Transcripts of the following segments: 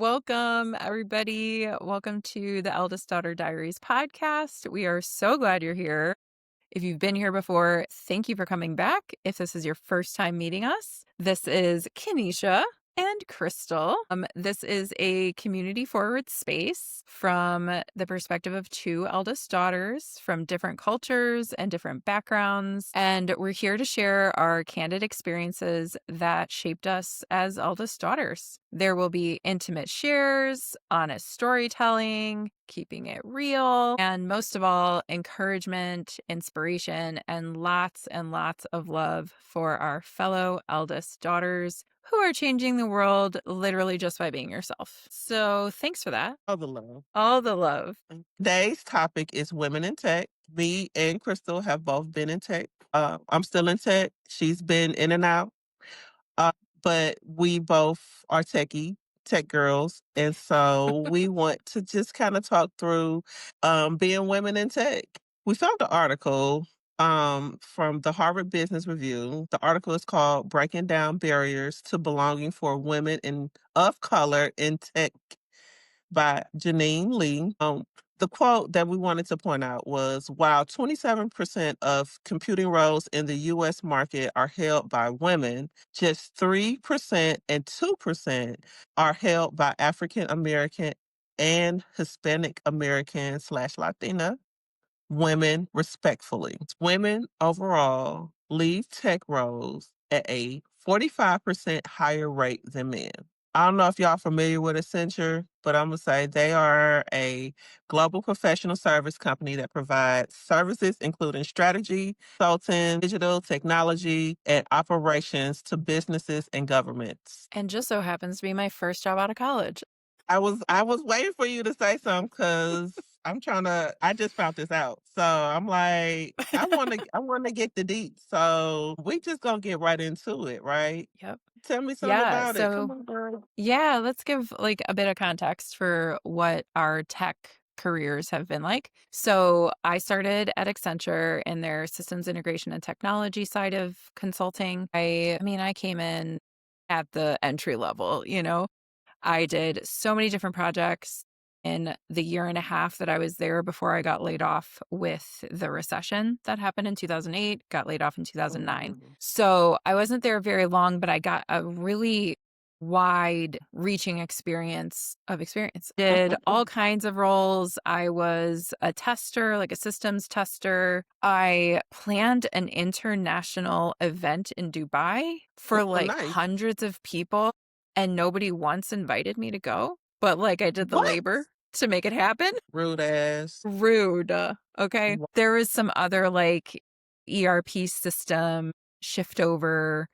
Welcome, everybody. Welcome to the Eldest Daughter Diaries Podcast. We are so glad you're here. If you've been here before, thank you for coming back. If this is your first time meeting us, this is Kenecia and Krystal. This is a community forward space from the perspective of two eldest daughters from different cultures and different backgrounds. And we're here to share our candid experiences that shaped us as eldest daughters. There will be intimate shares, honest storytelling, keeping it real, and most of all, encouragement, inspiration, and lots of love for our fellow eldest daughters who are changing the world literally just by being yourself. So thanks for that. All the love. All the love. Today's topic is women in tech. Me and Krystal have both been in tech. I'm still in tech. She's been in and out. Uh, but we both are tech girls. And so we want to just kind of talk through being women in tech. We found an article from the Harvard Business Review. The article is called Breaking Down Barriers to Belonging for Women of Color in Tech by Janine Lee. The quote that we wanted to point out was, while 27% of computing roles in the U.S. market are held by women, just 3% and 2% are held by African American and Hispanic American / Latina women, respectfully. Women overall leave tech roles at a 45% higher rate than men. I don't know if y'all familiar with Accenture, but I'm going to say they are a global professional service company that provides services including strategy, consulting, digital technology, and operations to businesses and governments. And just so happens to be my first job out of college. I was waiting for you to say something because I just found this out. So I'm like, I wanna get the deep. So we just gonna get right into it, right? Yep. Tell me something Yeah. about it. Come So, on, girl. yeah, let's give like a bit of context for what our tech careers have been like. So, I started at Accenture in their systems integration and technology side of consulting. I came in at the entry level, I did so many different projects in the year and a half that I was there before I got laid off with the recession that happened in 2008, got laid off in 2009. So I wasn't there very long, but I got a really wide reaching experience. Did all kinds of roles. I was a tester, like a systems tester. I planned an international event in Dubai for like Nice. hundreds of people. And nobody once invited me to go, but like I did the What? labor to make it happen. Rude ass. Rude. Okay. Wha- There was some other like ERP system shift over.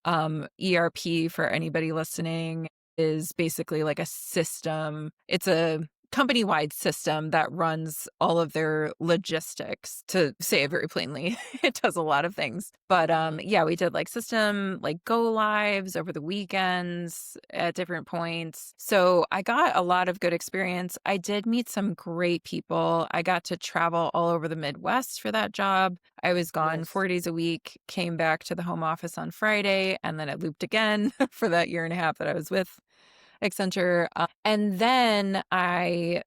ERP, for anybody listening, is basically like a system. It's a company-wide system that runs all of their logistics, to say it very plainly. It does a lot of things. But yeah, we did like system like go lives over the weekends at different points. So I got a lot of good experience. I did meet some great people. I got to travel all over the Midwest for that job. I was gone Yes. 4 days a week, came back to the home office on Friday, and then it looped again for that year and a half that I was with Accenture. And then I,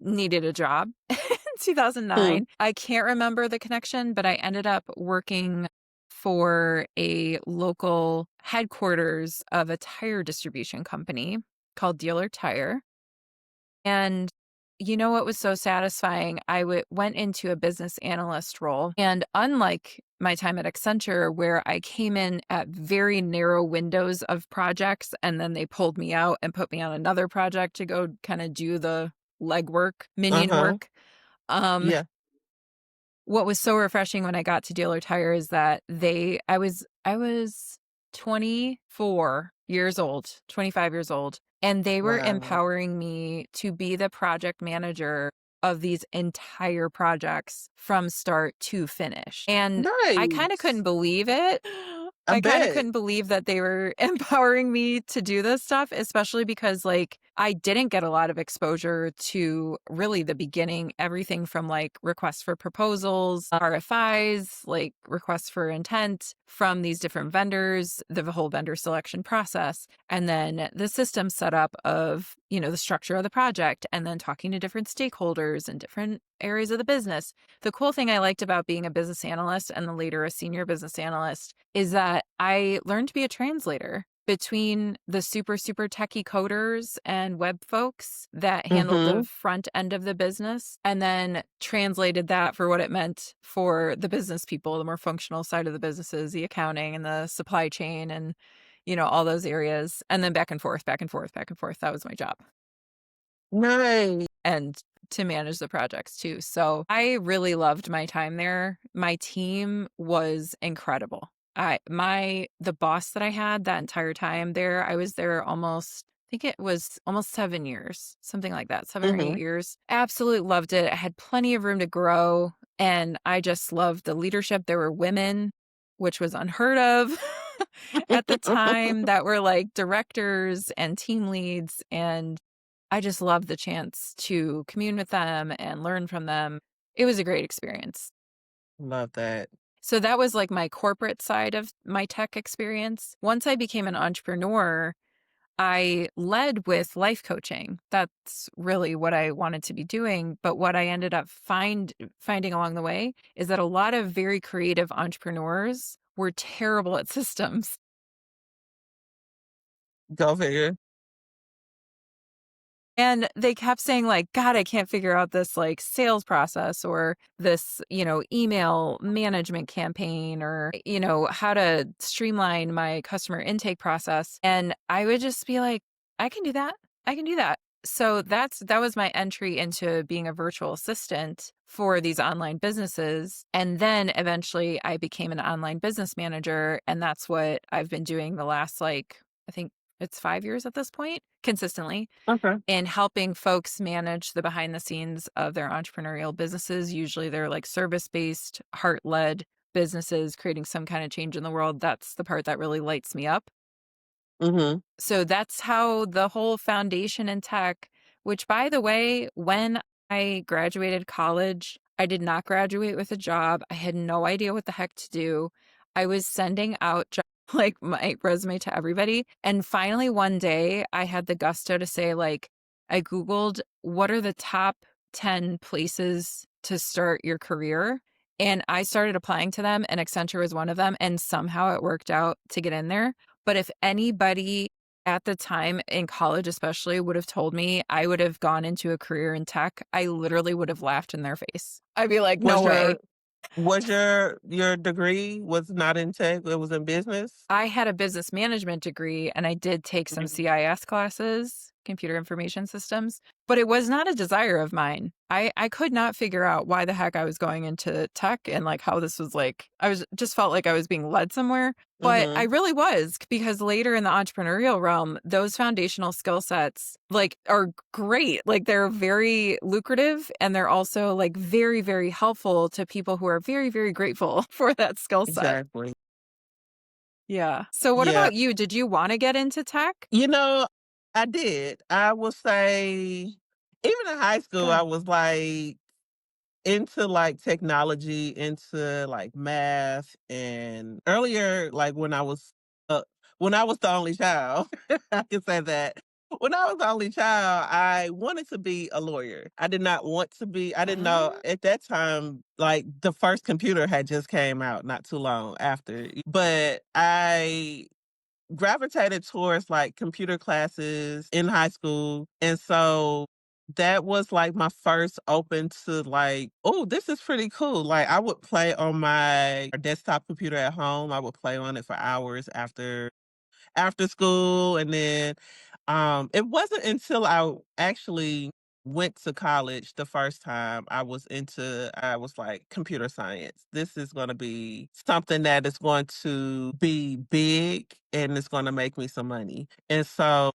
needed a job in 2009. I can't remember the connection, but I ended up working for a local headquarters of a tire distribution company called Dealer Tire. And you know what was so satisfying? I went into a business analyst role. And unlike my time at Accenture, where I came in at very narrow windows of projects, and then they pulled me out and put me on another project to go kind of do the legwork, minion work. Yeah. What was so refreshing when I got to Dealer Tire is that I was 24 years old, 25 years old, and they were Wow. empowering me to be the project manager of these entire projects from start to finish. And I kind of Nice. couldn't believe it. I I kinda bet. couldn't believe that they were empowering me to do this stuff, especially because, like, I didn't get a lot of exposure to really the beginning, everything from, like, requests for proposals, RFIs, like, requests for intent from these different vendors, the whole vendor selection process, and then the system setup of, the structure of the project, and then talking to different stakeholders and different areas of the business. The cool thing I liked about being a business analyst and then later a senior business analyst is that I learned to be a translator between the super, super techie coders and web folks that handled the Mhm. front end of the business and then translated that for what it meant for the business people, the more functional side of the businesses, the accounting and the supply chain and, all those areas. And then back and forth, back and forth, back and forth. That was my job. Nice. And to manage the projects too. So I really loved my time there. My team was incredible. The boss that I had that entire time there, I was there almost, I think it was almost 7 years, something like that, 7 or 8 Mhm. years. Absolutely loved it. I had plenty of room to grow. And I just loved the leadership. There were women, which was unheard of at the time, that were like directors and team leads. And I just loved the chance to commune with them and learn from them. It was a great experience. Love that. So that was like my corporate side of my tech experience. Once I became an entrepreneur, I led with life coaching. That's really what I wanted to be doing. But what I ended up finding along the way is that a lot of very creative entrepreneurs were terrible at systems. Go figure. And they kept saying like, God, I can't figure out this like sales process or this, email management campaign or, how to streamline my customer intake process. And I would just be like, I can do that. I can do that. So that was my entry into being a virtual assistant for these online businesses. And then eventually I became an online business manager. And that's what I've been doing the last, like, I think it's 5 years at this point, consistently Okay. in helping folks manage the behind the scenes of their entrepreneurial businesses. Usually they're like service based, heart led businesses creating some kind of change in the world. That's the part that really lights me up. Mhm. So that's how the whole foundation in tech, which by the way, when I graduated college, I did not graduate with a job. I had no idea what the heck to do. I was sending out like my resume to everybody. And finally one day I had the gusto to say, like, I Googled what are the top 10 places to start your career. And I started applying to them, and Accenture was one of them. And somehow it worked out to get in there. But if anybody at the time in college especially would have told me I would have gone into a career in tech, I literally would have laughed in their face. I'd be like, "No Was way." your was your degree was not in tech, it was in business? I had a business management degree and I did take some Mhm. CIS classes, computer information systems, but it was not a desire of mine. I could not figure out why the heck I was going into tech and like how this was like, I was just felt like I was being led somewhere. But I Mhm. really was because later in the entrepreneurial realm, those foundational skill sets like are great. Like they're very lucrative and they're also like very, very helpful to people who are very, very grateful for that skill set. Exactly. Yeah. So what Yeah. about you? Did you wanna get into tech? You know, I did. I will say even in high school, I Good. was, like, into, like, technology, into, like, math, and earlier, like, when I was the only child, I can say that. When I was the only child, I wanted to be a lawyer. I did not want to be I didn't know Ah, at that time, like, the first computer had just came out not too long after, but I gravitated towards like computer classes in high school. And so that was like my first open to like, oh, this is pretty cool. Like I would play on my desktop computer at home. I would play on it for hours after school. And then it wasn't until I actually went to college the first time I was like computer science. This is going to be something that is going to be big and it's going to make me some money. And so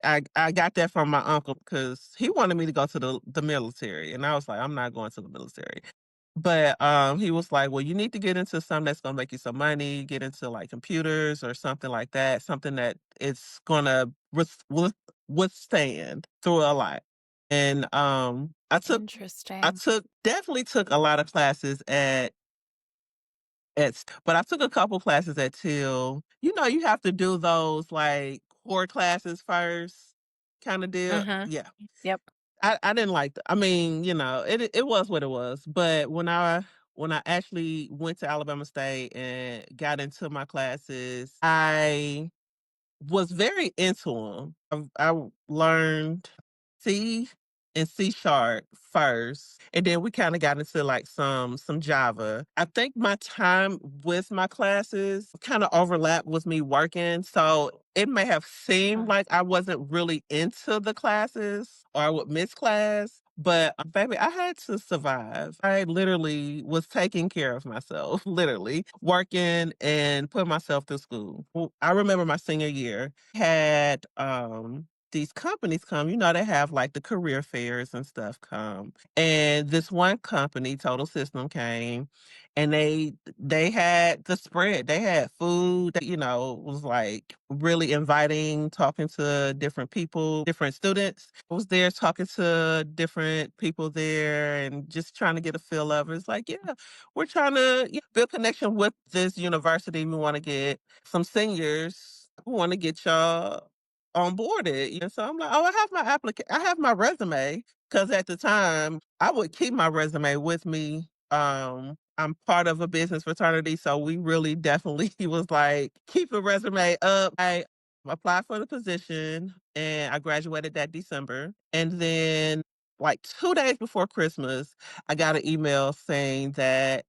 I got that from my uncle because he wanted me to go to the military. And I was like, I'm not going to the military. But he was like, "Well, you need to get into something that's gonna make you some money, get into like computers or something like that, something that it's gonna withstand through a lot." And I Interesting. definitely took a lot of classes but I took a couple classes at Till. You know, you have to do those like core classes first, kind of deal. Mhm. Yeah. Yep. I didn't like I mean, you know, it was what it was. But when I actually went to Alabama State and got into my classes, I was very into them. I learned C and C# first, and then we kind of got into like some Java. I think my time with my classes kind of overlapped with me working, so it may have seemed Huh. like I wasn't really into the classes or I would miss class. But baby, I had to survive. I literally was taking care of myself, literally working and putting myself through school. Well, I remember my senior year had these companies come, you know, they have like the career fairs and stuff come. And this one company, Total System, came and they had the spread. They had food that, you know, was like really inviting, talking to different people, different students. I was there talking to different people there and just trying to get a feel of it. It's like, yeah, we're trying to build connection with this university. We want to get some seniors who want to get y'all onboarded. And so I'm like, oh, I have my resume. Cause at the time I would keep my resume with me. I'm part of a business fraternity. So we really definitely was like, keep a resume up. I applied for the position and I graduated that December. And then like 2 days before Christmas, I got an email saying that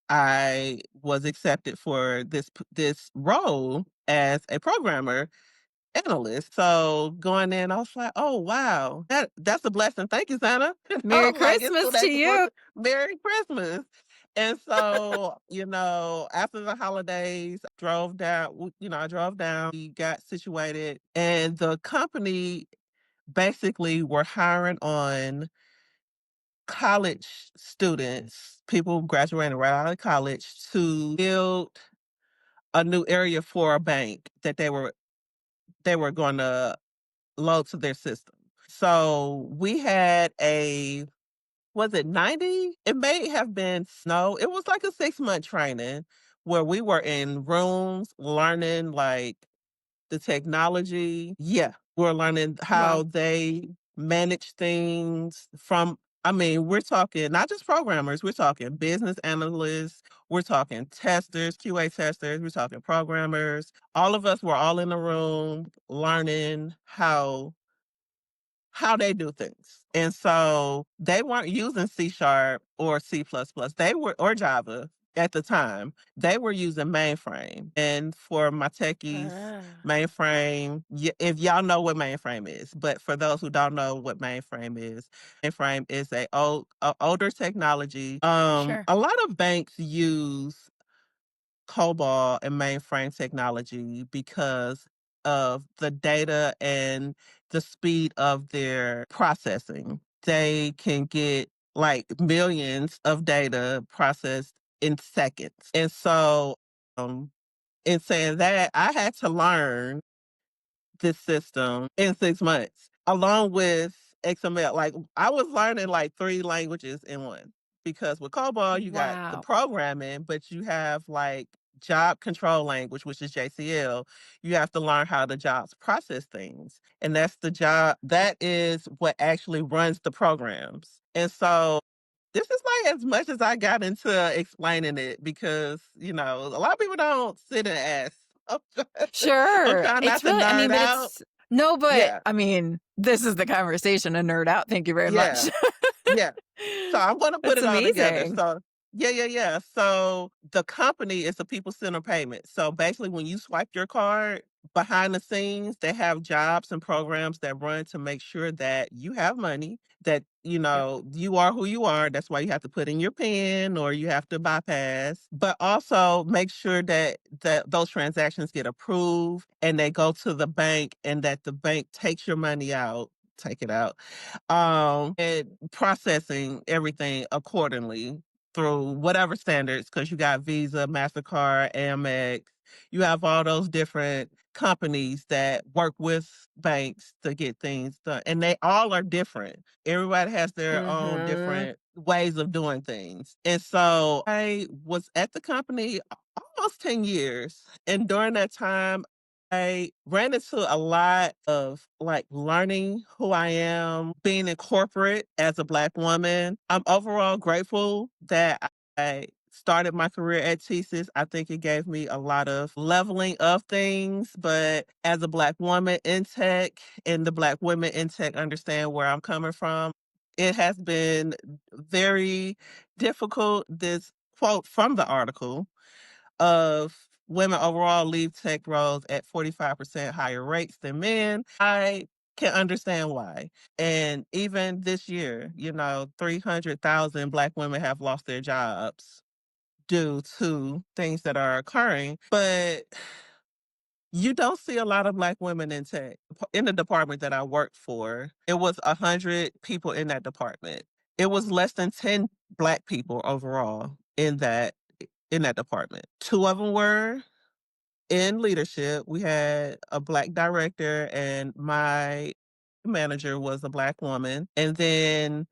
I was accepted for this role as a programmer analyst. So going in, I was like, "Oh wow, that's a blessing. Thank you, Santa." I Merry was like, "It's 2 Christmas to days before you. Merry Christmas." And so, after the holidays, I drove down, we got situated, and the company basically were hiring on college students, people graduating right out of college to build a new area for a bank that they were going to load to their system. So we had was it 90? It may have been snow. It was like a 6-month training where we were in rooms learning like the technology. Yeah, we're learning how Wow. they manage things we're talking not just programmers, we're talking business analysts, we're talking testers, QA testers, we're talking programmers. All of us were all in a room learning how they do things. And so they weren't using C# or C++. They were or Java at the time. They were using mainframe. And for my techies, Ah. if y'all know what mainframe is, but for those who don't know what mainframe is a older technology. Sure. A lot of banks use COBOL and mainframe technology because of the data and the speed of their processing. They can get like millions of data processed in seconds. And so, um, in saying that, I had to learn this system in 6 months, along with XML. Like I was learning like 3 languages in one because with COBOL, you got the Wow. programming, but you have like job control language, which is JCL. You have to learn how the jobs process things. And that is what actually runs the programs. And so this is like as much as I got into explaining it because, a lot of people don't sit and ask. I'm Sure. trying not It's to really, I mean, nerd but out. it's no, but Yeah, I mean, this is the conversation to nerd out. Thank you very yeah, much. yeah. So I'm gonna put That's it all together. amazing. So yeah, yeah, yeah. So the company is a people center payment. So basically when you swipe your card, behind the scenes, they have jobs and programs that run to make sure that you have money, that Yep. you are who you are. That's why you have to put in your PIN or you have to bypass. But also make sure that those transactions get approved and they go to the bank and that the bank takes your money out, take it out and processing everything accordingly. through whatever standards because you got Visa, MasterCard, Amex. You have all those different companies that work with banks to get things done. And they all are different. Everybody has their own Mhm. different ways of doing things. And so I was at the company almost 10 years. And during that time, I ran into a lot of like learning who I am, being in corporate as a Black woman. I'm overall grateful that I started my career at TSIS. I think it gave me a lot of leveling of things, but as a Black woman in tech and the Black women in tech understand where I'm coming from, it has been very difficult. This quote from the article of women overall leave tech roles at 45% higher rates than men. I can understand why. And even this year, 300,000 Black women have lost their jobs due to things that are occurring. But you don't see a lot of Black women in tech. In the department that I worked for, it was 100 people in that department. It was less than 10 Black people overall in that department. Two of them were in leadership. We had a Black director, and my manager was a Black woman. And then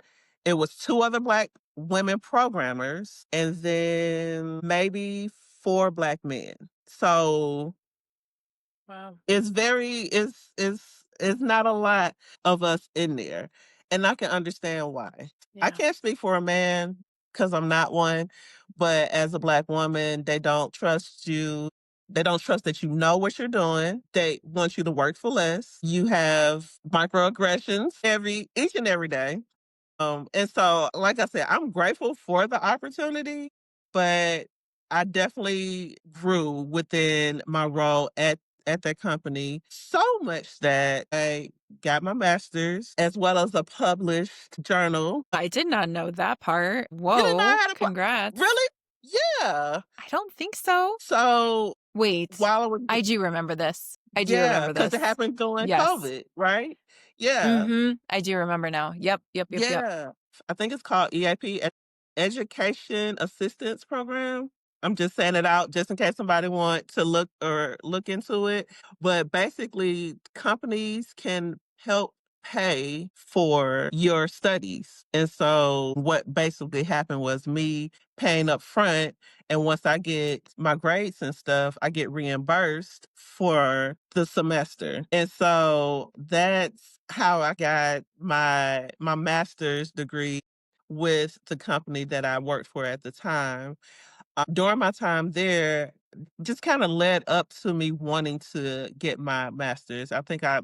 it was two other Black women programmers, and then maybe four Black men. So Wow. it's not a lot of us in there. And I can understand why. I Yeah. can't speak for a man because I'm not one, but as a Black woman, they don't trust you. They don't trust that you know what you're doing. They want you to work for less. You have microaggressions each and every day. And so, like I said, I'm grateful for the opportunity, but I definitely grew within my role at that company so much that I got my master's as well as a published journal. I did not know that part. You didn't know I Whoa, had congrats. really? Yeah. I don't think so. So Wait, while I was I do remember this. I do yeah, remember because it this. happened during Yes. COVID, right? Yeah. Mhm. I do remember now. Yep, yep, yep, yep. Yeah. I think it's called EAP, Education Assistance Program. I'm just saying it out just in case somebody want to look into it. But basically, companies can help pay for your studies. And so what basically happened was me paying up front, and once I get my grades and stuff, I get reimbursed for the semester. And so that's how I got my master's degree with the company that I worked for at the time. During my time there, just kind of led up to me wanting to get my master's. I think I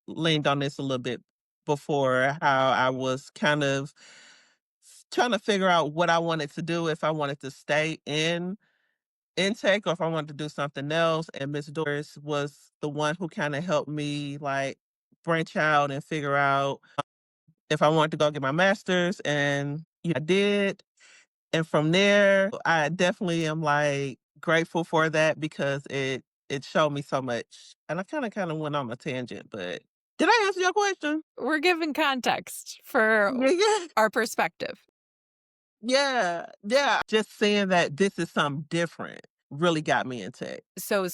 leaned on this a little bit before, how I was kind of trying to figure out what I wanted to do, if I wanted to stay in tech or if I wanted to do something else. And Miss Doris was the one who kind of helped me like branch out and figure out if I wanted to go get my master's. And I did. And from there, I definitely am like grateful for that because it showed me so much. And I kind of went on a tangent, but did I answer your question? We're giving context for Yeah, yeah. our perspective. Yeah, yeah. Just saying that this is something different really got me in tech. So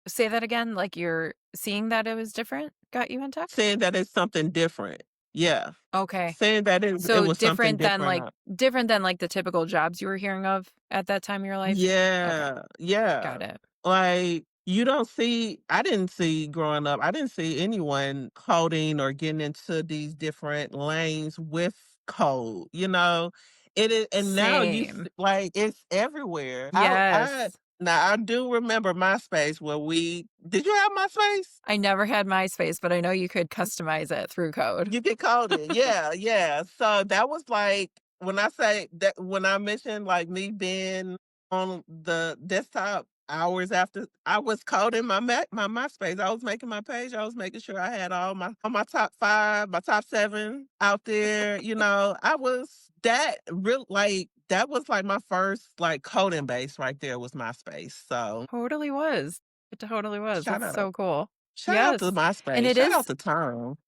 say that again, like you're seeing that it was different got you in tech? Saying that it's something different. Yeah. Okay. Saying that it So was something different. different than like the typical jobs you were hearing of at that time in your life? Okay. Yeah, yeah. Got it. Like, you don't see I didn't see growing up, I didn't see anyone coding or getting into these different lanes with code, you know? It is, and now Same. like, it's everywhere. Yes. Now I do remember MySpace where did you have MySpace? I never had MySpace, but I know you could customize it through code. You get coded. Yeah, yeah. So that was like when I say that when I mentioned like me being on the desktop hours after I was coding my MySpace. I was making my page. I was making sure I had all my top 5, my top 7 out there. I was that real like that was like my first like coding base right there was MySpace. So Totally was. It totally was. shout That's out. so cool. Shout out to Yes. And MySpace. it Shout out is to Tom.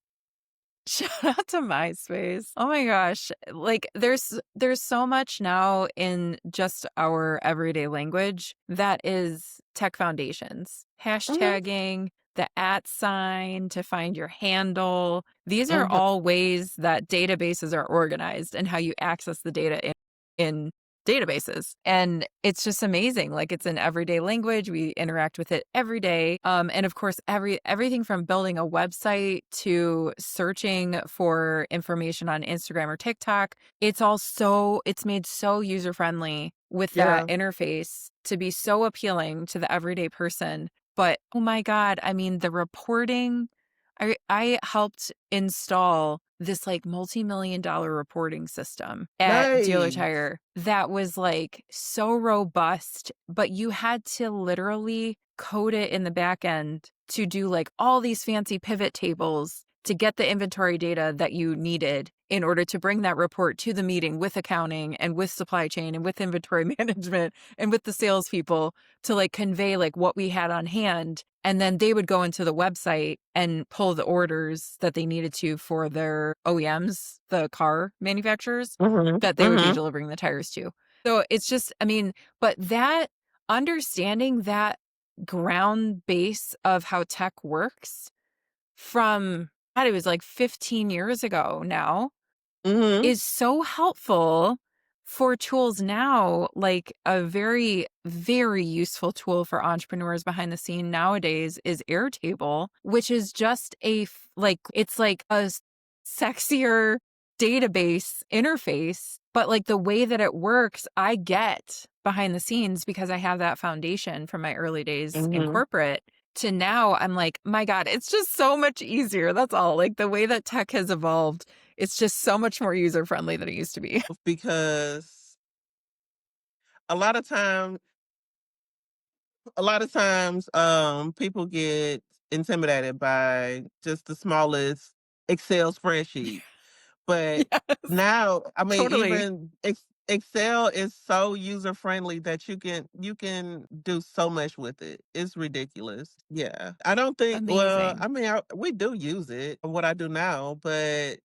Shout out to MySpace. Oh my gosh. Like there's so much now in just our everyday language that is tech foundations. Mhm, Hashtagging, the at sign to find your handle. These are mhm. all ways that databases are organized and how you access the data in databases. And it's just amazing. Like it's in everyday language. We interact with it every day. And of course, everything from building a website to searching for information on Instagram or TikTok, it's made so user friendly with that Yeah, interface to be so appealing to the everyday person. But oh my God, I mean, the reporting, I helped install this like multi-million dollar reporting system at Dealer nice. Tire that was like so robust, but you had to literally code it in the back end to do like all these fancy pivot tables to get the inventory data that you needed in order to bring that report to the meeting with accounting and with supply chain and with inventory management and with the salespeople to like convey like what we had on hand. And then they would go into the website and pull the orders that they needed to for their OEMs, the car manufacturers Mhm, that they would be mhm, delivering the tires to. So it's just, I mean, but that understanding that ground base of how tech works from, God, it was like 15 years ago now mhm. is so helpful for tools now, like a very, very useful tool for entrepreneurs behind the scene nowadays is Airtable, which is just like, it's like a sexier database interface, but like the way that it works, I get behind the scenes because I have that foundation from my early days in Mhm. corporate to now I'm like, my God, it's just so much easier. That's all. Like the way that tech has evolved, it's just so much more user friendly than it used to be. Because a lot of time people get intimidated by just the smallest Excel spreadsheet. But Yes, now, I mean, totally. even Excel is so user friendly that you can do so much with it. It's ridiculous. Yeah. I don't think well, Amazing. I mean, we do use it, what I do now, but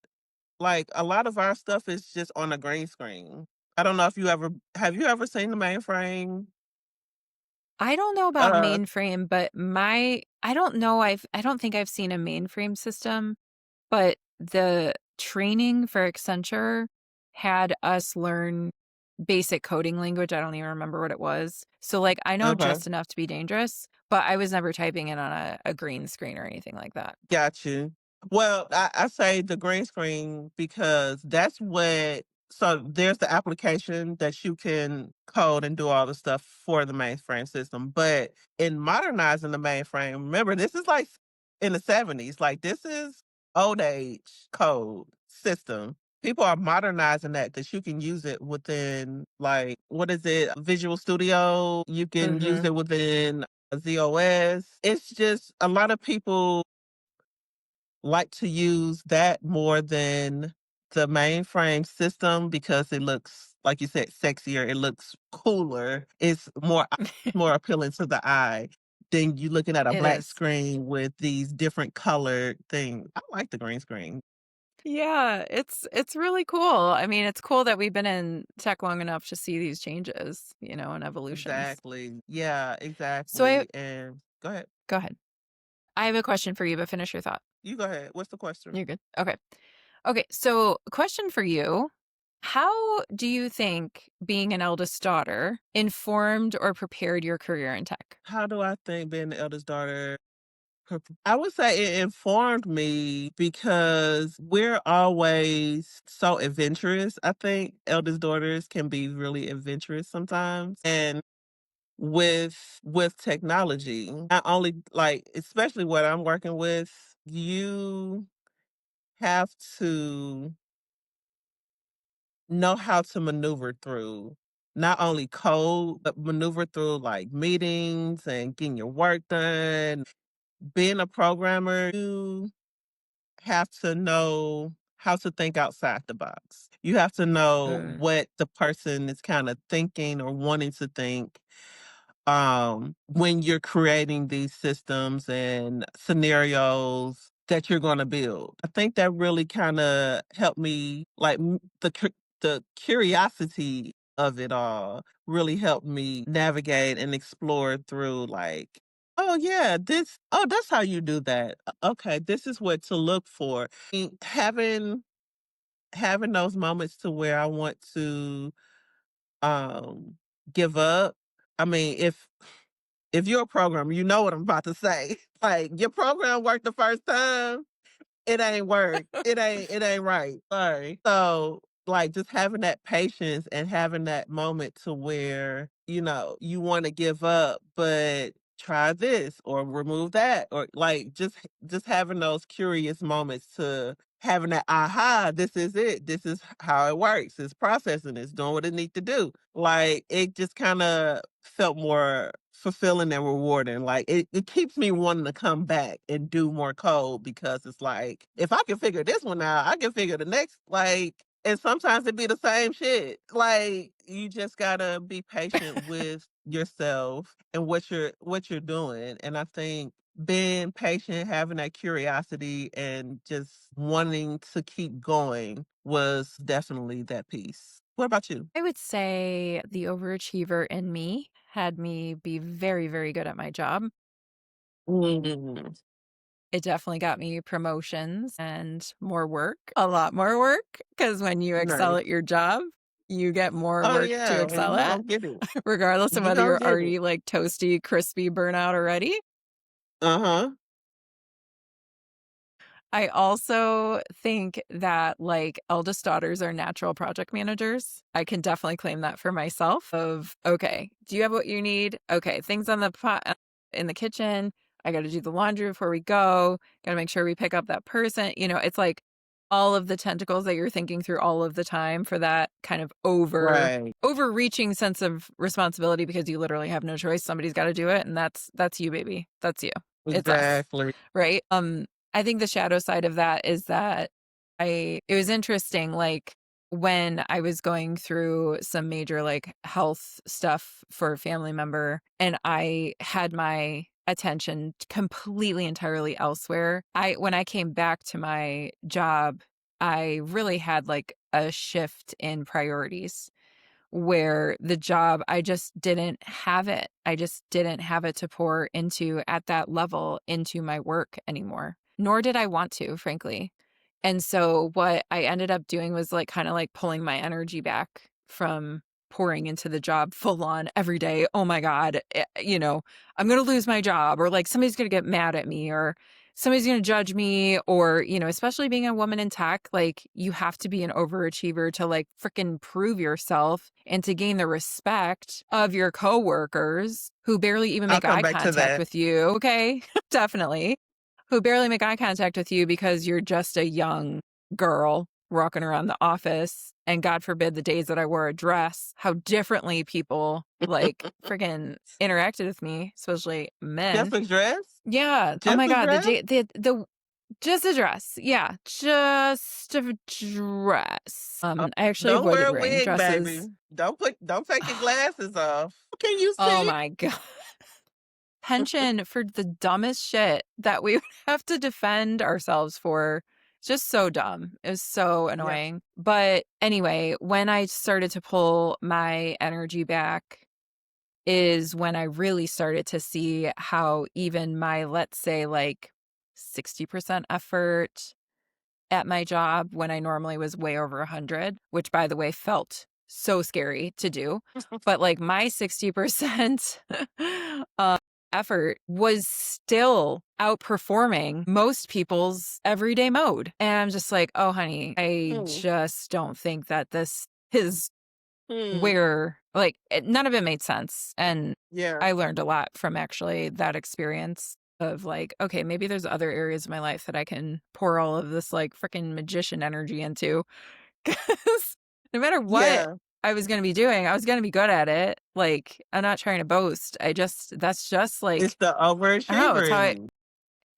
like a lot of our stuff is just on a green screen. I don't know if you ever seen the mainframe? I don't know about Uh mainframe, but I don't think I've seen a mainframe system, but the training for Accenture had us learn basic coding language. I don't even remember what it was. So like I know okay. just enough to be dangerous, but I was never typing it on a green screen or anything like that. Got you. Well, I say the green screen because that's what so there's the application that you can code and do all the stuff for the mainframe system. But in modernizing the mainframe, remember this is like in the 70s. Like this is old age code system. People are modernizing that you can use it within like what is it, Visual Studio? You can use Mhm. it within ZOS. It's just a lot of people like to use that more than the mainframe system because it looks, like you said, sexier. It looks cooler. It's more appealing to the eye than you looking at a It black is. screen with these different colored things. I like the green screen. Yeah, it's really cool. I mean, it's cool that we've been in tech long enough to see these changes, and evolutions. Exactly. Yeah, So I exactly. And go ahead. Go ahead. I have a question for you, but finish your thought. You go ahead. What's the question? You're good. Okay. Okay. So, question for you. How do you think being an eldest daughter informed or prepared your career in tech? How do I think being the eldest daughter I would say it informed me because we're always so adventurous. I think eldest daughters can be really adventurous sometimes. And with technology, not only like especially what I'm working with, you have to know how to maneuver through not only code, but maneuver through like meetings and getting your work done. Being a programmer, you have to know how to think outside the box. You have to know Mm, what the person is kind of thinking or wanting to think when you're creating these systems and scenarios. that you're gonna build. I think that really kinda helped me, like, the curiosity of it all really helped me navigate and explore through, like, "Oh, yeah, that's how you do that. Okay, this is what to look for." Having those moments to where I want to, um, give up. I mean, if you're a programmer, you know what I'm about to say. Like, your program worked the first time, it ain't work. It ain't right. Sorry. So, like, just having that patience and having that moment to where, you wanna give up, but try this or remove that, or, like, just having those curious moments to having that, "Aha, this is it. This is how it works. It's processing. It's doing what it need to do." Like, it just kinda felt more fulfilling and rewarding. Like, it keeps me wanting to come back and do more code because it's like, if I can figure this one out, I can figure the next, like, and sometimes it be the same shit. Like, you just gotta be patient with yourself and what you're doing. And I think being patient, having that curiosity and just wanting to keep going was definitely that piece. What about you? I would say the overachiever in me had me be very, very good at my job. Mm, It definitely got me promotions and more work, a lot more work, because when you excel nice. at your job, you get more Oh, work to yeah, and excel you at, gonna get it. regardless of You whether gonna you're get it. already like toasty, crispy, burnout already. Uh-huh. I also think that like eldest daughters are natural project managers. I can definitely claim that for myself of, okay, do you have what you need? Okay, things on the pot in the kitchen. I got to do the laundry before we go. Got to make sure we pick up that person. It's like all of the tentacles that you're thinking through all of the time for that kind of Right. overreaching sense of responsibility because you literally have no choice. Somebody's got to do it, and that's you, baby. That's you. It's us. Exactly. Right? I think the shadow side of that is that it was interesting, like, when I was going through some major, like, health stuff for a family member, and I had my attention completely entirely elsewhere. When I came back to my job, I really had, like, a shift in priorities where the job, I just didn't have it. I just didn't have it to pour into at that level into my work anymore, nor did I want to, frankly. And so what I ended up doing was like kind of like pulling my energy back from pouring into the job full on every day. Oh my God, I'm going to lose my job, or like somebody's going to get mad at me, or somebody's going to judge me, or, especially being a woman in tech, like you have to be an overachiever to like freaking prove yourself and to gain the respect of your coworkers who barely even I'll make come eye back to contact that. with you. Okay. Definitely. Who barely make eye contact with you because you're just a young girl walking around the office. And God forbid the days that I wore a dress, how differently people like freaking interacted with me, especially men. Just a dress? Yeah. Oh Just my a God. dress? The just a dress. Yeah. Just a dress. Oh, I actually don't wear avoided a wearing wig, baby. dresses. Don't take your glasses off. Can you Oh see? my God. Pension for the dumbest shit that we would have to defend ourselves for. It's just so dumb. It was so Yeah. annoying. But anyway, when I started to pull my energy back is when I really started to see how even my, let's say, like 60% effort at my job when I normally was way over 100, which by the way felt so scary to do. But like my 60% effort was still outperforming most people's everyday mode. And I'm just like, oh, honey, I Hmm. just don't think that this is Hmm. where, like, none of it made sense. And Yeah. I learned a lot from actually that experience of like, okay, maybe there's other areas of my life that I can pour all of this like freaking magician energy into. Because no matter what Yeah. I was going to be doing, I was going to be good at it. Like, I'm not trying to boast. That's just It's like, the I don't know. overachiever in you.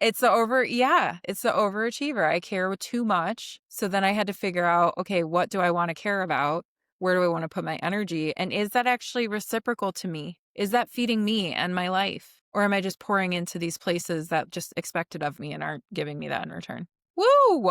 It's the overachiever. I care too much. So then I had to figure out, okay, what do I want to care about? Where do I want to put my energy? And is that actually reciprocal to me? Is that feeding me and my life? Or am I just pouring into these places that just expect it of me and aren't giving me that in return? Woo!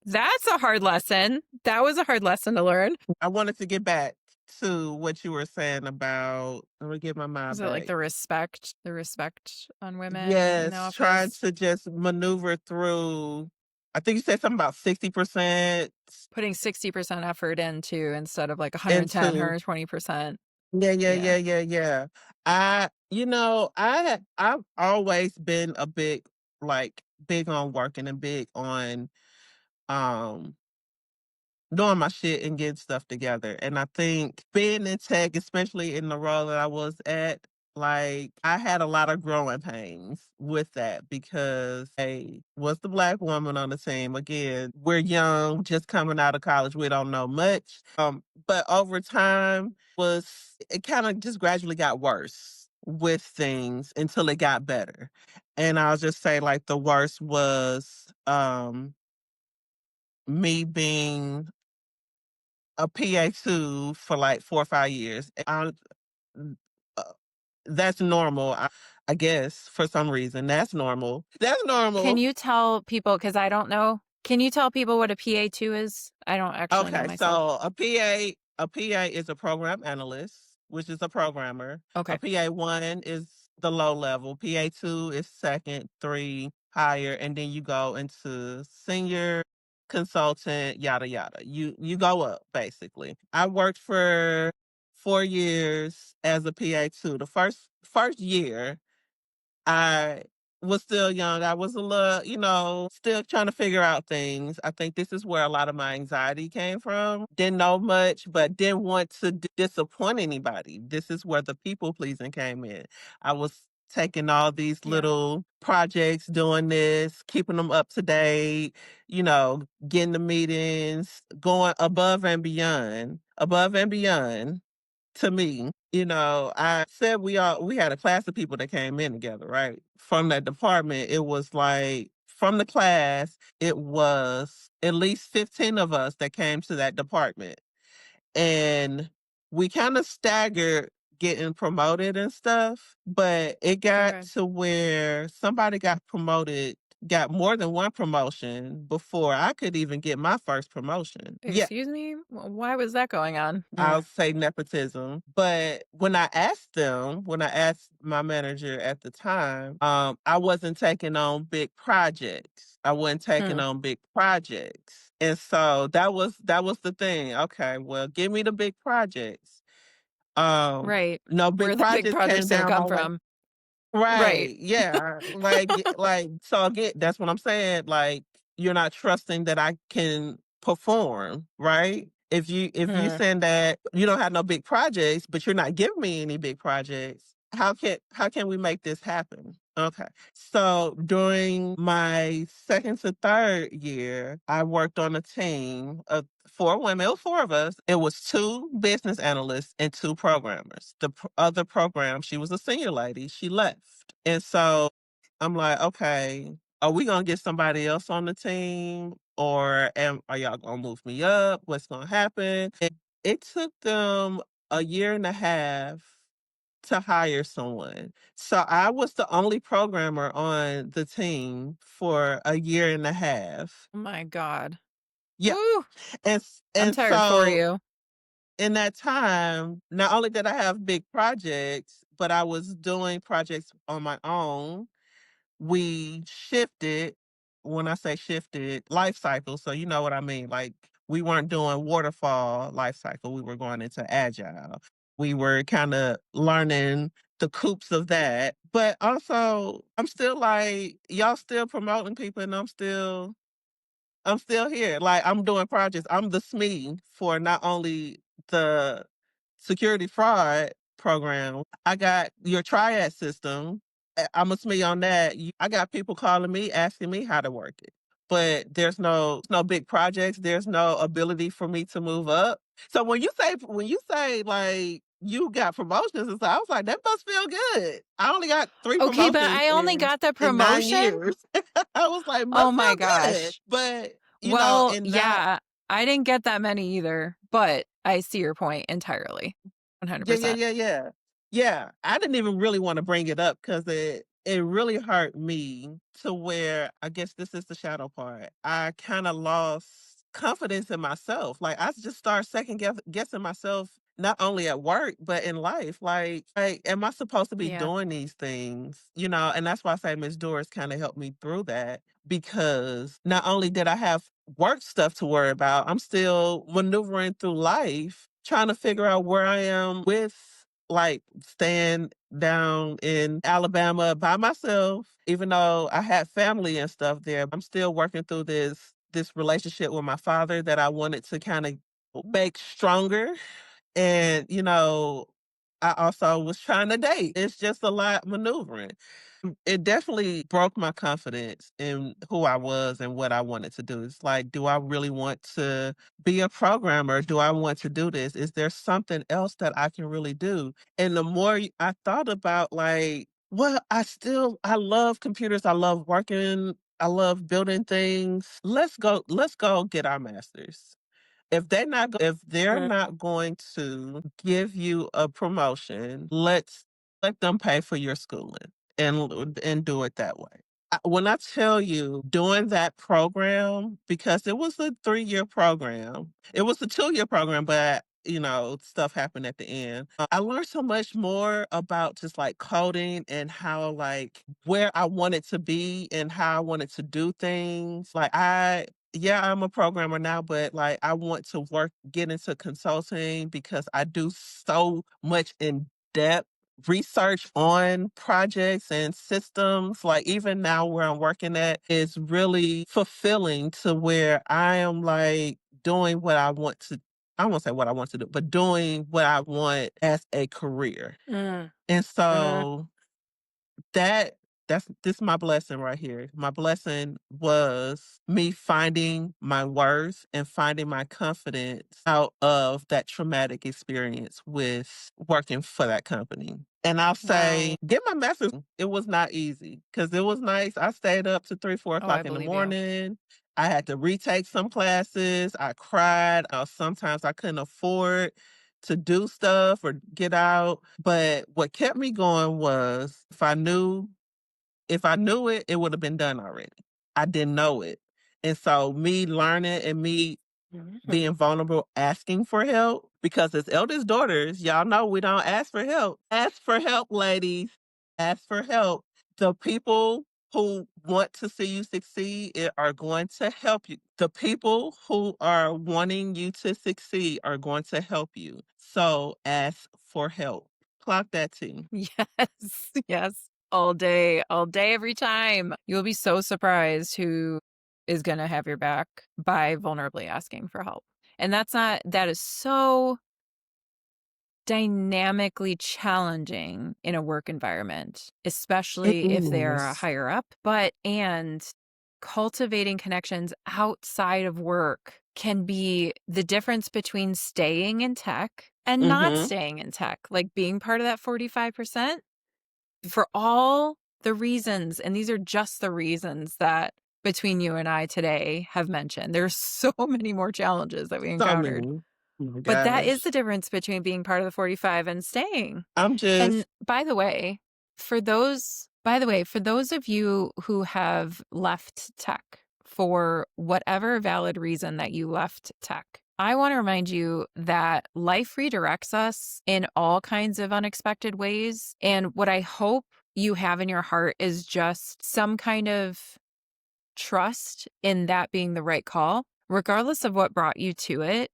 That's a hard lesson. That was a hard lesson to learn. I wanted to get back to what you were saying about, let me get my mind Is it like back. the respect on women in the Yes, trying office? to just maneuver through. I think you said something about 60% Putting 60% effort into instead of like 110, into. 120%. Yeah, yeah, Yeah. yeah, yeah, yeah. I've always been a big, like, big on working and big on um doing my shit and getting stuff together. And I think being in tech, especially in the role that I was at, like, I had a lot of growing pains with that because I was the Black woman on the team. Again, we're young, just coming out of college. We don't know much. But over time it kind of just gradually got worse with things until it got better. And I'll just say, like, the worst was me being a PA2 for like 4 or 5 years. Mm, uh, that's normal, I guess, for some reason. That's normal. That's Can normal. you tell people, because I don't know, can you tell people what a PA2 is? I don't actually know Okay, myself. so a PA is a program analyst, which is a programmer. A Okay. PA1 is the low level. PA2 is second, 3 higher, and then you go into senior consultant, yada yada. You go up basically. I worked for 4 years as a PA2. The first year I was still young. I was a little, still trying to figure out things. I think this is where a lot of my anxiety came from. Didn't know much, but didn't want to disappoint anybody. This is where the people pleasing came in. I was taking all these Yeah. little projects, doing this, keeping them up to date, getting the meetings, going above and beyond to me. I said we had a class of people that came in together, right? From that department, it was like from the class, it was at least 15 of us that came to that department. And we kind of staggered getting promoted and stuff, but it got Okay. to where somebody got promoted, got more than one promotion before I could even get my first promotion. Yeah, Excuse me? Why was that going on? I'll say nepotism. But when I asked my manager at the time, I wasn't taking on big projects. I wasn't taking Hmm. on big projects. And so that was the thing. Okay, well, give me the big projects. Right. No Where big the big projects came projects gonna down my come way. from. Right. Right. Yeah. Like, so again, that's what I'm saying. Like, you're not trusting that I can perform, right? If you Hmm. saying that you don't have no big projects, but you're not giving me any big projects, how can we make this happen? Okay. So during my second to third year, I worked on a team of 4 women. It was 4 of us. It was 2 business analysts and 2 programmers. The other program, she was a senior lady. She left, and so I'm like, okay, are we gonna get somebody else on the team, or are y'all gonna move me up? What's gonna happen? And it took them a year and a half to hire someone. So I was the only programmer on the team for a year and a half. Oh my God. Yeah. Woo! I'm And tired for so you. in that time, not only did I have big projects, but I was doing projects on my own. We shifted, when I say shifted, life cycle. So you know what I mean. Like, we weren't doing waterfall life cycle. We were going into agile. We were kind of learning the coops of that. But also, I'm still like, y'all still promoting people, and I'm still here. Like, I'm doing projects. I'm the SME for not only the security fraud program. I got your triad system. I'm a SME on that. I got people calling me, asking me how to work it. But there's no big projects. There's no ability for me to move up. So when you say like you got promotions and stuff, I was like, that must feel good. I only got 3 Okay, but promotions I only in got the in 9 promotion? years. I was like, Oh must my feel good. gosh. But Well, in that. yeah, I didn't get that many either, but I see your point entirely. Yeah, yeah, 100%. yeah, yeah. Yeah, I didn't even really wanna bring it up because it really hurt me to where I guess this is the shadow part. I kinda lost confidence in myself. Like, I just started guessing myself not only at work, but in life. Like, am I supposed to be Yeah. doing these things? You know, and that's why I say Miss Doris kinda helped me through that because not only did I have work stuff to worry about, I'm still maneuvering through life trying to figure out where I am with like staying down in Alabama by myself, even though I had family and stuff there. I'm still working through this relationship with my father that I wanted to kind of make stronger. And, I also was trying to date. It's just a lot maneuvering. It definitely broke my confidence in who I was and what I wanted to do. It's like, do I really want to be a programmer? Do I want to do this? Is there something else that I can really do? And the more I thought about, like, well, I love computers. I love working. I love building things. Let's go get our masters. If they're Mm. not going to give you a promotion, let them pay for your schooling and do it that way. When I tell you doing that program, because it was a 3-year program, it was a 2-year program, but stuff happened at the end. I learned so much more about just like coding and how like where I wanted to be and how I wanted to do things. Yeah, I'm a programmer now, but like I want to get into consulting because I do so much in depth research on projects and systems. Like even now where I'm working at is really fulfilling to where I am like doing what I won't say what I want to do, but doing what I want as a career. Mm. And Mm. so that that's this is my blessing right here. My blessing was me finding my worth and finding my confidence out of that traumatic experience with working for that company. And I'll say, Wow. get my message. It was not easy because it was nice. I stayed up to 3, four Oh, I o'clock in the believe you. morning. I had to retake some classes. I cried. Sometimes I couldn't afford to do stuff or get out. But what kept me going was if I knew it, it would have been done already. I didn't know it. And so me learning and me Mhm. being vulnerable, asking for help, because as eldest daughters, y'all know we don't ask for help. Ask for help, ladies. Ask for help. The people who want to see you succeed are going to help you. The people who are wanting you to succeed are going to help you. So ask for help. Clock that too. Yes, yes. All day, every time. You'll be so surprised who is going to have your back by vulnerably asking for help. And that is so dynamically challenging in a work environment, It especially if they are a is. higher up, and cultivating connections outside of work can be the difference between staying in tech and not Mm-hmm. staying in tech, like being part of that 45% for all the reasons. And these are just the reasons that between you and I today have mentioned. There's so many more challenges that we So encountered. many. Oh my But that is gosh. the difference between being part of the 45 and staying. I'm And just for those of you who have left tech for whatever valid reason that you left tech, I want to remind you that life redirects us in all kinds of unexpected ways. And what I hope you have in your heart is just some kind of trust in that being the right call, regardless of what brought you to it.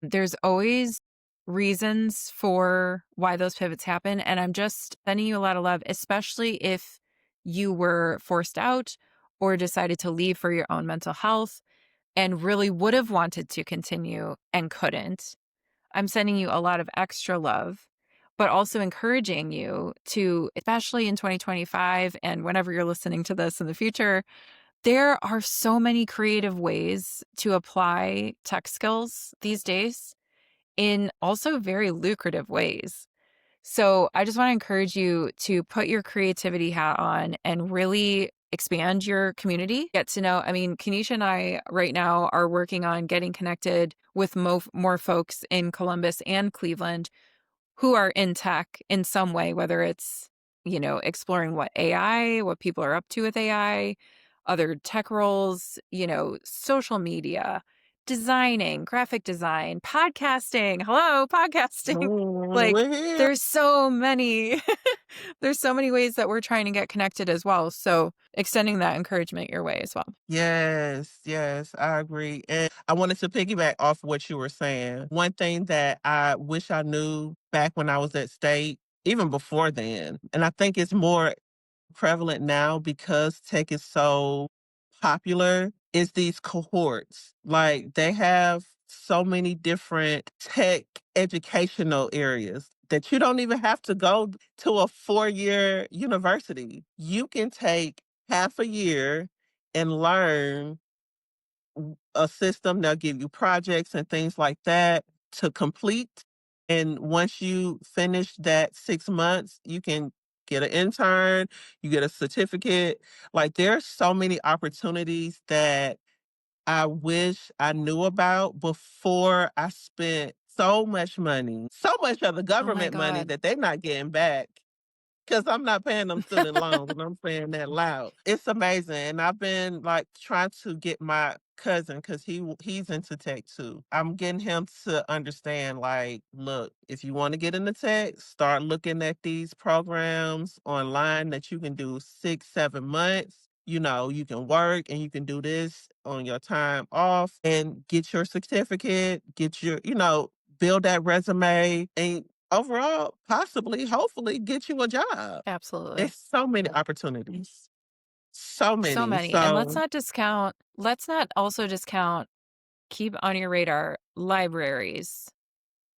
There's always reasons for why those pivots happen, and I'm just sending you a lot of love, especially if you were forced out or decided to leave for your own mental health and really would have wanted to continue and couldn't. I'm sending you a lot of extra love, but also encouraging you to, especially in 2025 and whenever you're listening to this in the future, there are so many creative ways to apply tech skills these days in also very lucrative ways. So I just want to encourage you to put your creativity hat on and really expand your community. Get to know, I mean, Kenecia and I right now are working on getting connected with more folks in Columbus and Cleveland who are in tech in some way, whether it's, exploring what people are up to with AI, other tech roles, social media, designing, graphic design, podcasting. Hello, podcasting. Like We're here. there's so many there's so many ways that we're trying to get connected as well. So extending that encouragement your way as well. Yes, yes, I agree. And I wanted to piggyback off what you were saying. One thing that I wish I knew back when I was at state, even before then, and I think it's more prevalent now because tech is so popular, is these cohorts. Like they have so many different tech educational areas that you don't even have to go to a 4-year university. You can take half a year and learn a system. They'll give you projects and things like that to complete. And once you finish that 6 months, you can get an intern, you get a certificate. Like there's so many opportunities that I wish I knew about before I spent so much money, so much of the Oh my government money God. that they're not getting back. Cause I'm not paying them student loans, and I'm saying that loud. It's amazing, and I've been like trying to get my cousin, cause he's into tech too. I'm getting him to understand, like, look, if you want to get into tech, start looking at these programs online that you can do 6, 7 months. You can work and you can do this on your time off and get your certificate, build that resume, and overall, possibly, hopefully, get you a job. Absolutely. It's so many opportunities. So So many. many. And So let's not also discount, keep on your radar, libraries.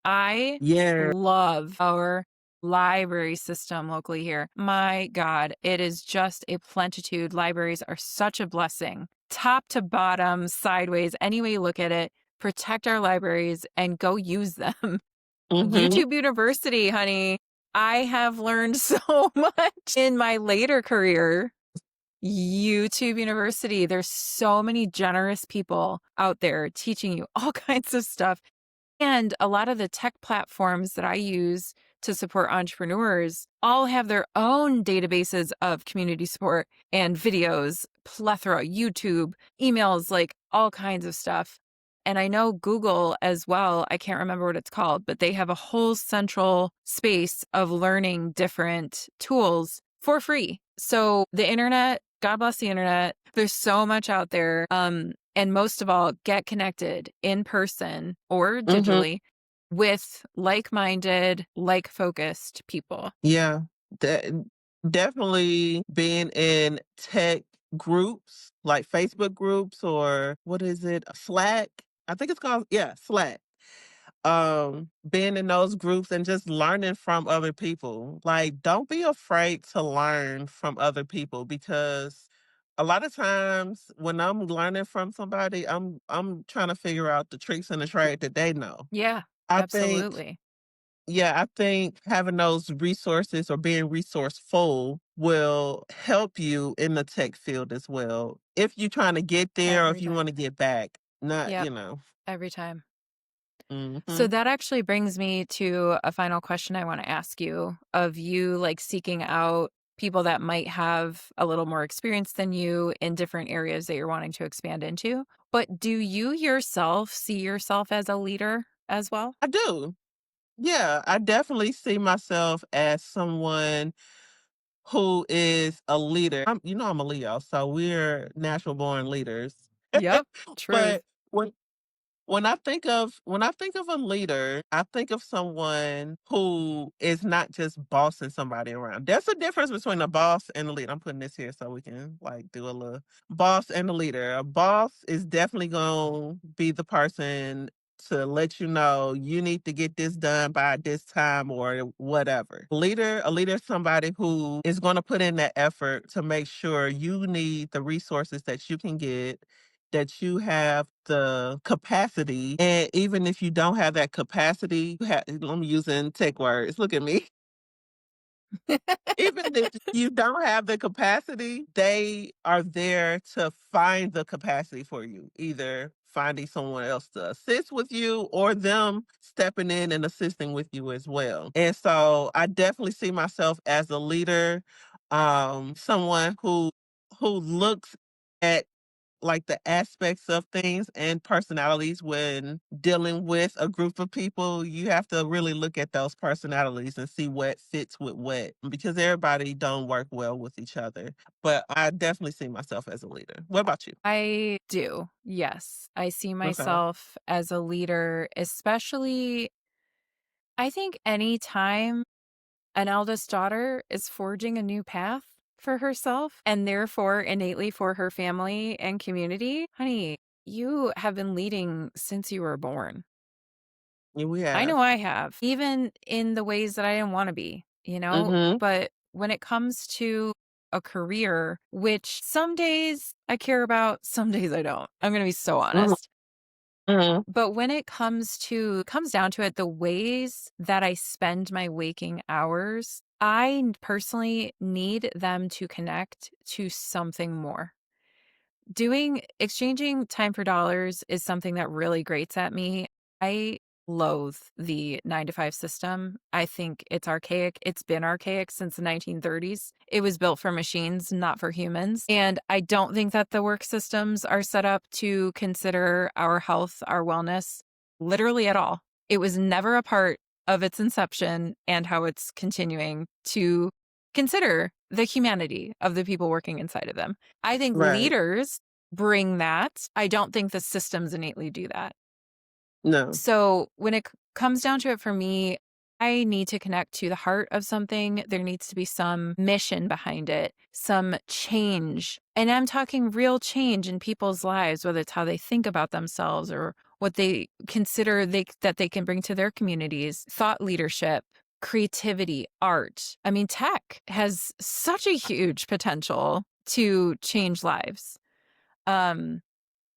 I yeah. love our library system locally here. My God, it is just a plentitude. Libraries are such a blessing, top to bottom, sideways, any way you look at it. Protect our libraries and go use them. Mhm. YouTube University, honey. I have learned so much in my later career. YouTube University. There's so many generous people out there teaching you all kinds of stuff. And a lot of the tech platforms that I use to support entrepreneurs all have their own databases of community support and videos, plethora, YouTube, emails, like all kinds of stuff. And I know Google as well, I can't remember what it's called, but they have a whole central space of learning different tools for free. So the internet, God bless the internet. There's so much out there. And most of all, get connected in person or Mhm. digitally with like-minded, like-focused people. Yeah. De- Definitely being in tech groups, like Facebook groups, or what is it? Slack. I think it's called, yeah, Slack. Being in those groups and just learning from other people. Like, don't be afraid to learn from other people, because a lot of times when I'm learning from somebody, I'm trying to figure out the tricks and the trade that they know. Yeah, I think absolutely. yeah, I think having those resources or being resourceful will help you in the tech field as well. If you're trying to get there or Every if you time. want to get back, not, Yep, every time. So Mhm. that actually brings me to a final question I want to ask you of you like seeking out people that might have a little more experience than you in different areas that you're wanting to expand into. But do you yourself see yourself as a leader as well? I do. Yeah, I definitely see myself as someone who is a leader. I'm a Leo, so we're natural born leaders. Yep, truth. But when when I think of a leader, I think of someone who is not just bossing somebody around. There's a difference between a boss and a leader. I'm putting this here so we can like do a little boss and a leader. A boss is definitely going to be the person to let you know you need to get this done by this time or whatever. A leader is somebody who is going to put in that effort to make sure you need the resources that you can get, that you have the capacity. And even if you don't have that capacity, I'm using tech words. Look at me. Even if you don't have the capacity, they are there to find the capacity for you, either finding someone else to assist with you or them stepping in and assisting with you as well. And so I definitely see myself as a leader, someone who looks at like the aspects of things and personalities when dealing with a group of people. You have to really look at those personalities and see what fits with what, because everybody don't work well with each other. But I definitely see myself as a leader. What about you? I do. Yes. I see Okay. myself as a leader, especially I think anytime an eldest daughter is forging a new path for herself and therefore innately for her family and community, honey, you have been leading since you were born. Yeah, we I have. know I have, even in the ways that I didn't want to be, Mm-hmm. but when it comes to a career, which some days I care about, some days I don't. I'm going to be so Mm-hmm. honest. Mm-hmm. But when it comes down to it, the ways that I spend my waking hours, personally need them to connect to something more. Exchanging time for dollars is something that really grates at me. I loathe the 9 to 5 system. I think it's archaic. It's been archaic since the 1930s. It was built for machines, not for humans. And I don't think that the work systems are set up to consider our health, our wellness, literally at all. It was never a part of its inception and how it's continuing to consider the humanity of the people working inside of them. I think Right. leaders bring that. I don't think the systems innately do that. No. So when it comes down to it for me, I need to connect to the heart of something. There needs to be some mission behind it, some change. And I'm talking real change in people's lives, whether it's how they think about themselves or what they consider that they can bring to their communities, thought leadership, creativity, art. I mean, tech has such a huge potential to change lives. Um,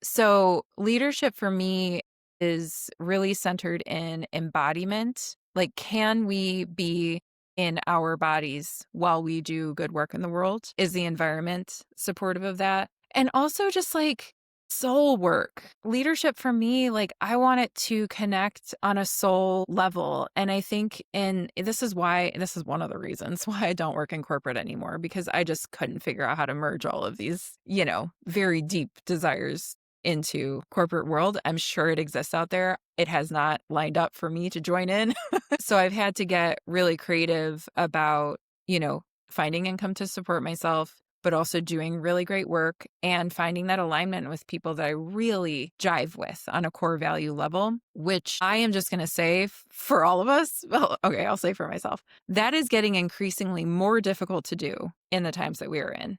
so leadership for me is really centered in embodiment. Like, can we be in our bodies while we do good work in the world? Is the environment supportive of that? And also just like soul work. Leadership for me, like I want it to connect on a soul level. And I think this is one of the reasons why I don't work in corporate anymore, because I just couldn't figure out how to merge all of these, very deep desires into corporate world. I'm sure it exists out there. It has not lined up for me to join in. So I've had to get really creative about, finding income to support myself, but also doing really great work and finding that alignment with people that I really jive with on a core value level, which I am just going to say for all of us. Well, okay, I'll say for myself. That is getting increasingly more difficult to do in the times that we are in.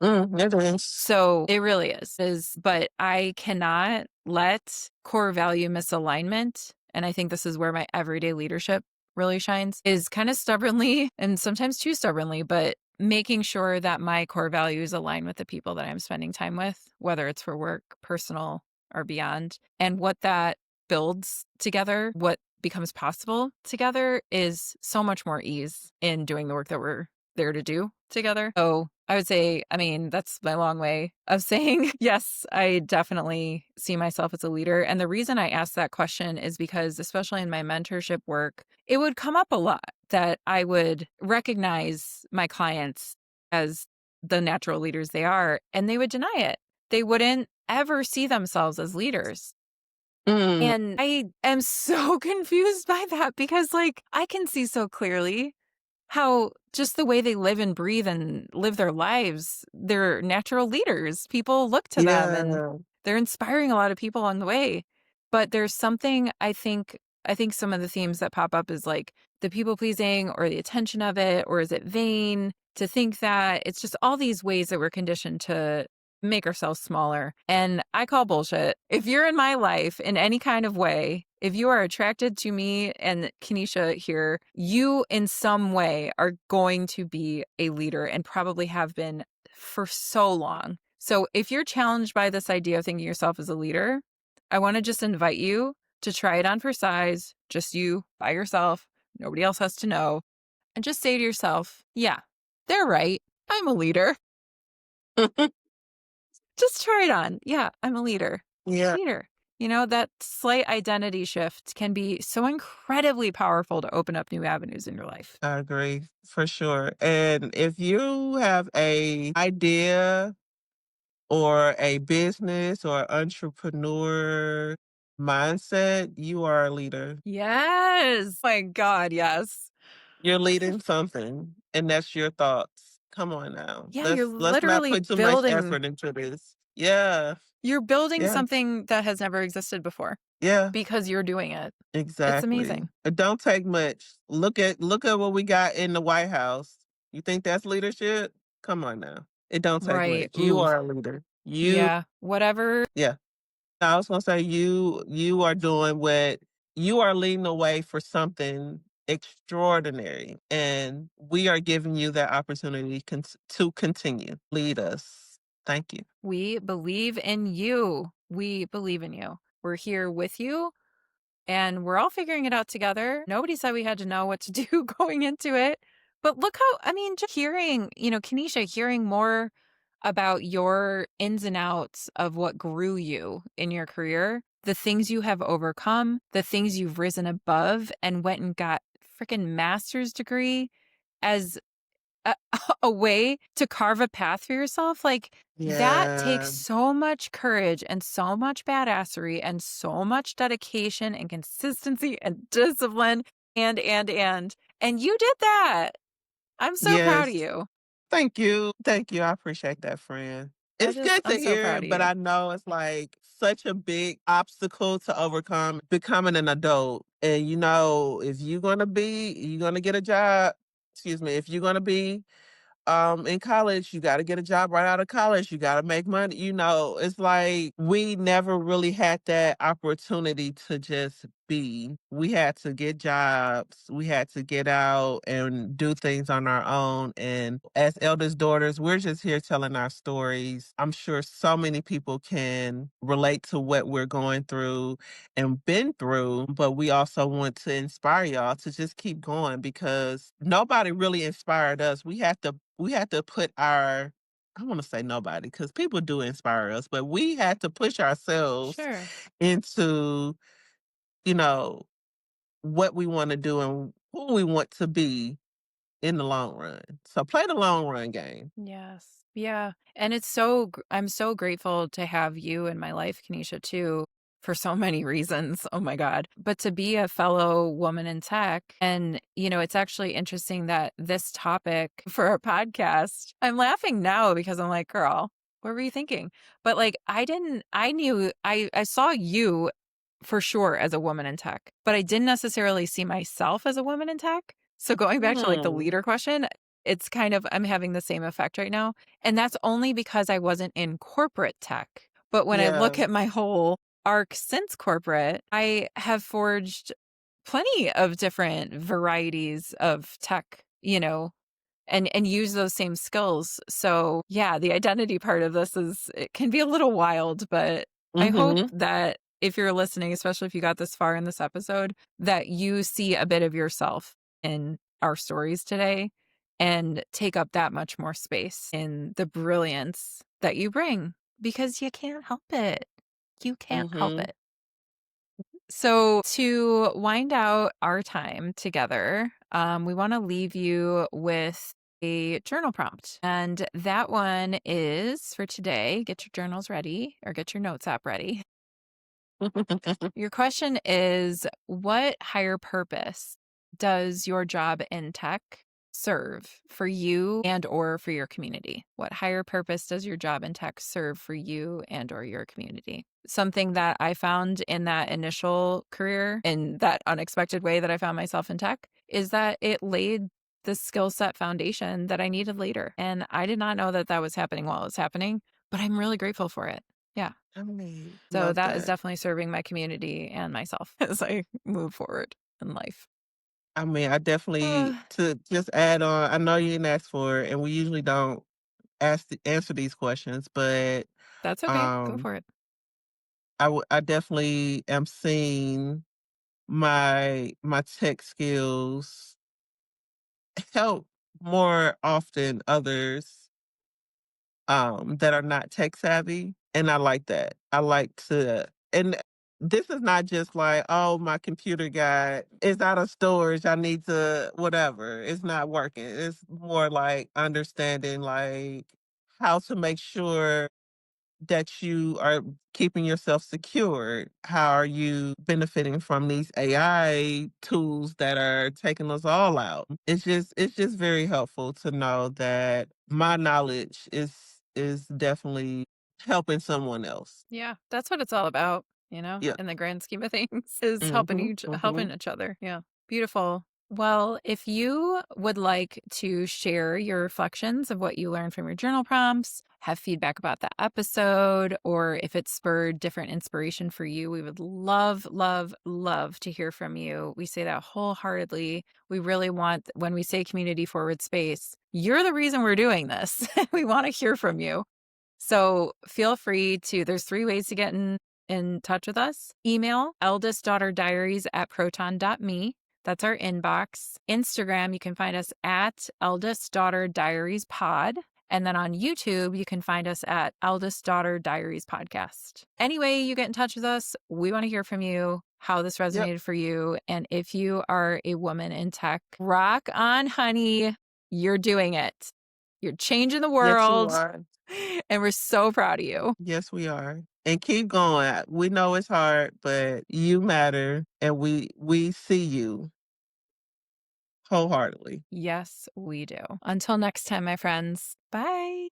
It is. So it really but I cannot let core value misalignment. And I think this is where my everyday leadership really shines, is kind of stubbornly and sometimes too stubbornly, but making sure that my core values align with the people that I'm spending time with, whether it's for work, personal, or beyond. And what that builds together, what becomes possible together, is so much more ease in doing the work that we're there to do together. So I would say, I mean, that's my long way of saying, yes, I definitely see myself as a leader. And the reason I asked that question is because, especially in my mentorship work, it would come up a lot that I would recognize my clients as the natural leaders they are, and they would deny it. They wouldn't ever see themselves as leaders. Mm, And I am so confused by that, because, like, I can see so clearly how just the way they live and breathe and live their lives, they're natural leaders. People look to them and yeah. they're inspiring a lot of people on the way. But there's something, I think some of the themes that pop up is like the people pleasing or the attention of it, or is it vain to think that it's just all these ways that we're conditioned to make ourselves smaller. And I call bullshit. If you're in my life in any kind of way, if you are attracted to me and Kenecia here, you in some way are going to be a leader and probably have been for so long. So if you're challenged by this idea of thinking yourself as a leader, I want to just invite you to try it on for size, just you by yourself. Nobody else has to know. And just say to yourself, yeah, they're right. I'm a leader. Just try it on. Yeah, I'm a leader. Yeah, leader. That slight identity shift can be so incredibly powerful to open up new avenues in your life. I agree for sure. And if you have a idea or a business or entrepreneur mindset, you are a leader. Yes. My God, yes. You're leading something, and that's your thoughts. Come on now. Yeah, Let's not put too much effort into this. Yeah. you're building Yeah. something that has never existed before Yeah. because you're doing it. It's Exactly. amazing. It don't take much. Look at what we got in the White House. You think that's leadership? Come on now. It don't take Right. much. You Ooh. are a leader. You Yeah. Whatever. yeah. I was gonna say you are doing what you are leading the way for something extraordinary, and we are giving you that opportunity to continue. Lead us. Thank you. We believe in you. We believe in you. We're here with you and we're all figuring it out together. Nobody said we had to know what to do going into it. But look how, I mean, just hearing, Kenecia, hearing more about your ins and outs of what grew you in your career, the things you have overcome, the things you've risen above and went and got freaking master's degree as a, a way to carve a path for yourself, like that takes Yeah. so much courage and so much badassery and so much dedication and consistency and discipline and you did that. I'm so proud of Yes. you. Thank you. Thank you. I appreciate that, friend. It's good to I'm so hear, proud of but you. I know it's like such a big obstacle to overcome becoming an adult. And if you're gonna get a job, excuse me, if you're gonna be in college, you got to get a job right out of college. You got to make money. It's like we never really had that opportunity to just be. We had to get jobs. We had to get out and do things on our own. And as eldest daughters, we're just here telling our stories. I'm sure so many people can relate to what we're going through and been through, but we also want to inspire y'all to just keep going because nobody really inspired us. We had to put our I want to say nobody because people do inspire us, but we had to push ourselves Sure. into, you know, what we want to do and who we want to be in the long run. So play the long run game. Yes. Yeah. And I'm so grateful to have you in my life, Kenecia, too, for so many reasons. Oh my God. But to be a fellow woman in tech. And, it's actually interesting that this topic for our podcast, I'm laughing now because I'm like, girl, what were you thinking? But like, I saw you for sure as a woman in tech, but I didn't necessarily see myself as a woman in tech. So going back to like the Hmm. leader question, it's kind of I'm having the same effect right now, and that's only because I wasn't in corporate tech. But when I look Yeah. at my whole arc since corporate, I have forged plenty of different varieties of tech, and use those same skills. So, yeah, the identity part of this it can be a little wild, but I hope Hmm. that if you're listening, especially if you got this far in this episode, that you see a bit of yourself in our stories today and take up that much more space in the brilliance that you bring because you can't help it. You can't help Hmm. it. So, to wind out our time together, we want to leave you with a journal prompt. And that one is for today get your journals ready or get your notes app ready. Your question is what higher purpose does your job in tech serve for you and or for your community? What higher purpose does your job in tech serve for you and or your community? Something that I found in that initial career in that unexpected way that I found myself in tech is that it laid the skill set foundation that I needed later. And I did not know that that was happening while it was happening, but I'm really grateful for it. Yeah. I mean, So love that is that. definitely serving my community and myself as I move forward in life. I mean, I definitely Uh, to just add on. I know you didn't ask for it, and we usually don't answer these questions, but that's okay. Go um, for it. I definitely am seeing my tech skills help more often others that are not tech savvy, and I like that. I like to and this is not just like, "Oh, my computer is out of storage, I need to whatever, it's not working." It's more like understanding, like, how to make sure that you are keeping yourself secured. How are you benefiting from these AI tools that are taking us all out? It's just very helpful to know that my knowledge is definitely helping someone else. Yeah, that's what it's all about, Yeah. in the grand scheme of things, is Mhm. helping Mhm. each other. Yeah. Beautiful. Well, if you would like to share your reflections of what you learned from your journal prompts, have feedback about the episode, or if it spurred different inspiration for you, we would love, love, love to hear from you. We say that wholeheartedly. We really want, when we say community forward space, you're the reason we're doing this. We want to hear from you. So feel free to, there's 3 ways to get in touch with us. Email eldestdaughterdiaries@proton.me. That's our inbox. Instagram, you can find us at Eldest Daughter Diaries Pod. And then on YouTube, you can find us at Eldest Daughter Diaries Podcast. Anyway, you get in touch with us. We want to hear from you, how this Yep. resonated for you. And if you are a woman in tech, rock on, honey. You're doing it. You're changing the Yes, you world. are. And we're so proud of you. Yes, we are. And keep going. We know it's hard, but you matter, and we see you wholeheartedly. Yes, we do. Until next time, my friends. Bye.